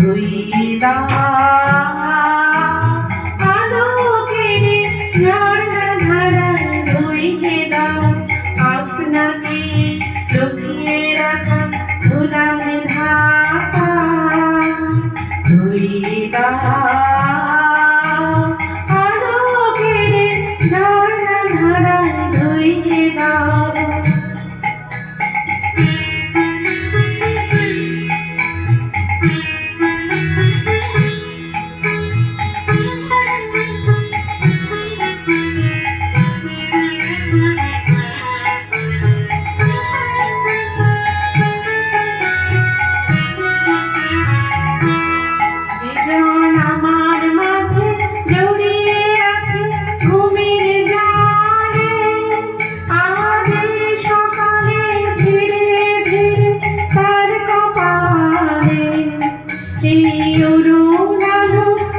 ধুইয়ে দাও আলোকের ঝর্ণা ধারায় ধুইয়ে দাও আপনাকে লুকিয়ে রাখা ধুলার ঢাকা ধুইয়ে দাও আলোকের ঝর্ণা ধারায় ধুইয়ে দাও।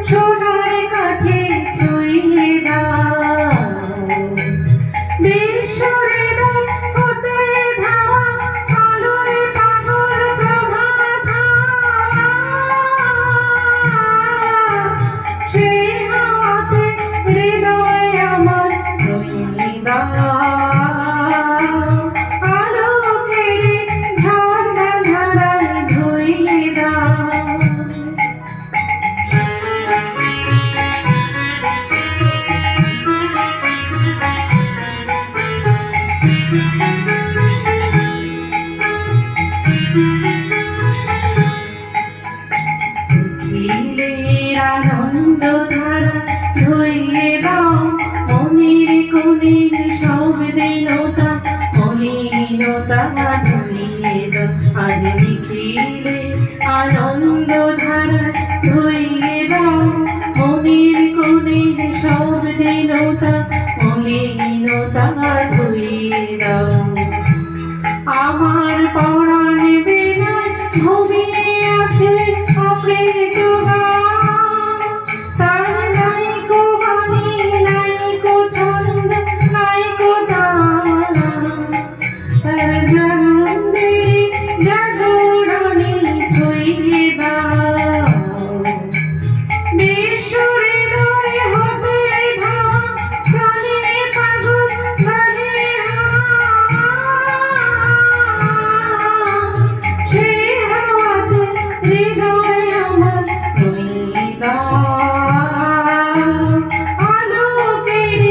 সোনার কাঠে ছুঁয়ে দাও বিশ্বরে হতে ধাওয়া আলোয় পাগল প্রভাত সেই হাওয়াতে হৃদয় আমার ধুইয়ে দাও আলোকের ঝর্ণা ধারায় ধুইয়ে দাও। দিলের আনন্দ ধারা ধুইয়ে দাও মনের কোণের সব দীনতা মলিনতা ধুইয়ে দাও আজ নিখিলে আনন্দ ধারা ধুইয়ে দাও মনের কোণের সব দীনতা মলিনতা ধুইয়ে দাও। আমার পরাণ বেলায় ঘুমিয়ে আছে অপ্রেত তার নাইকো বাণী নাইকো ছন্দ নাইকো তার জাগরণেরই জাগরণে ছুঁয়ে দাও বিশ্বহৃদয় হতে ধাওয়া প্রাণে পাগল গানে সেই হাওয়াতে হৃদয় আমার ধুইয়ে দাও আলোকের